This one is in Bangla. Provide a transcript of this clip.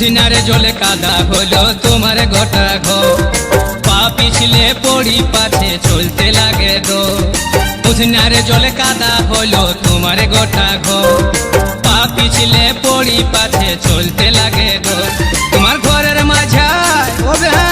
উঠনারে জলে কাদা হলো তোমার গোটা ঘর, পা পিছলে পড়ি পাছে চলতে লাগে গো। উঠনারে জলে কাদা হলো তোমার গোটা ঘর, পা পিছলে পড়ি পাছে চলতে লাগে গো। তোমার ঘরের মাঝায়